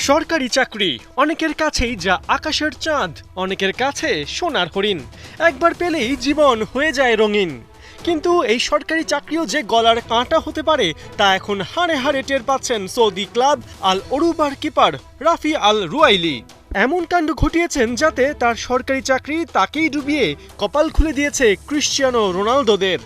সরকারি চাকরি অনেকের কাছেই যা আকাশের চাঁদ, অনেকের কাছে সোনার হরিণ। একবার পেলেই জীবন হয়ে যায় রঙিন। কিন্তু এই সরকারি চাকরিও যে গলার কাঁটা হতে পারে তা এখন হাড়ে হাড়ে টের পাচ্ছেন সৌদি ক্লাব আল ওরুবার কিপার রাফি আল রুয়াইলি। এমন কাণ্ড ঘটিয়েছেন যাতে তার সরকারি চাকরি তাকেই ডুবিয়ে কপাল খুলে দিয়েছে ক্রিশ্চিয়ানো রোনালদোদের।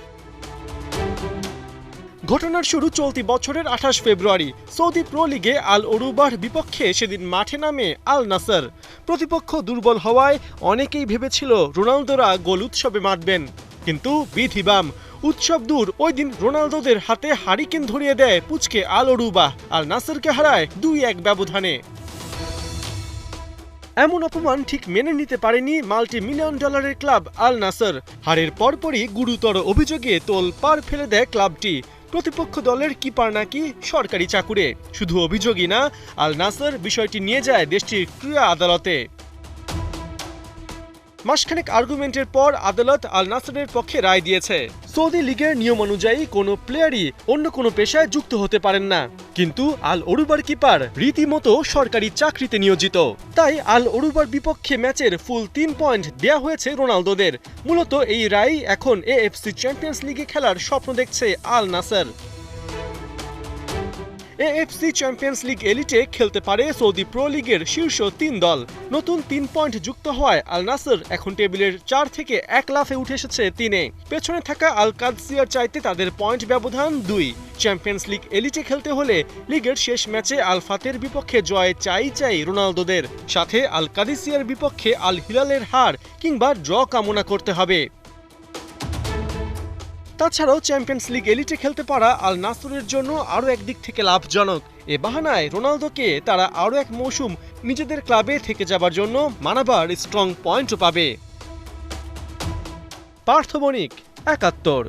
ঘটনার শুরু চলতি বছরের ২৮ ফেব্রুয়ারি সৌদি প্রো লিগে আল ওরুবার বিপক্ষে সেদিন মাঠে নামে আল নাসর। প্রতিপক্ষ দুর্বল হওয়ায় অনেকেই ভেবেছিল রোনালদোরা গোল উৎসবে মাতবেন, কিন্তু বিধিবাম, উৎসব দূর। ওই দিন রোনালদোদের হাতে হারিকেন ধরিয়ে দেয় পুচকে আল ওরুবা, আল নাসরকে হারায় ২-১ ব্যবধানে। এমন অপমান ঠিক মেনে নিতে পারেনি মাল্টি মিলিয়ন ডলারের ক্লাব আল নাসর। হারের পরপরই গুরুতর অভিযোগে তোলপাড় ফেলে দেয় ক্লাবটি। প্রতিপক্ষ দলের কিপার নাকি সরকারি চাকুরে। শুধু অভিযোগই না, আল নাসর বিষয়টি নিয়ে যায় দেশটির ক্রীড়া আদালতে। মাসখানেক আর্গুমেন্টের পর আদালত আল নাসরের পক্ষে রায় দিয়েছে। সৌদি লিগের নিয়ম অনুযায়ী কোনো প্লেয়ারই অন্য কোনো পেশায় যুক্ত হতে পারেন না, কিন্তু আল ওরুবার কিপার রীতিমতো সরকারি চাকরিতে নিয়োজিত। তাই আল ওরুবার বিপক্ষে ম্যাচের ফুল ৩ পয়েন্ট দেয়া হয়েছে রোনালদোদের। মূলত এই রায় এখন এএফসি চ্যাম্পিয়ন্স লিগে খেলার স্বপ্ন দেখছে আল নাসর। এএফসি চ্যাম্পিয়ন্স লিগ এলিটে খেলতে পারে সৌদি প্রো লিগের শীর্ষ ৩ দল। নতুন ৩ পয়েন্ট যুক্ত হওয়ায় আল নাসর এখন টেবিলের ৪ থেকে ১ লাফে উঠে এসেছে ৩-এ। পেছনে থাকা আল কাদসিয়ার চাইতে তাদের পয়েন্ট ব্যবধান ২। চ্যাম্পিয়ন্স লিগ এলিটে খেলতে হলে লিগের শেষ ম্যাচে আল ফাতের বিপক্ষে জয় চাই রোনালদোদের। সাথে আল কাদিসিয়ার বিপক্ষে আল হিলালের হার কিংবা ড্র কামনা করতে হবে। তাছাড়াও চ্যাম্পিয়ন্স লিগ এলিটে খেলতে পারা আল নাসরের জন্য আরও একদিক থেকে লাভজনক। এ বাহানায় রোনালদোকে তারা আরও এক মৌসুম নিজেদের ক্লাবে থেকে যাবার জন্য মানাবার স্ট্রং পয়েন্টও পাবে। পার্থ বণিক, ৭১।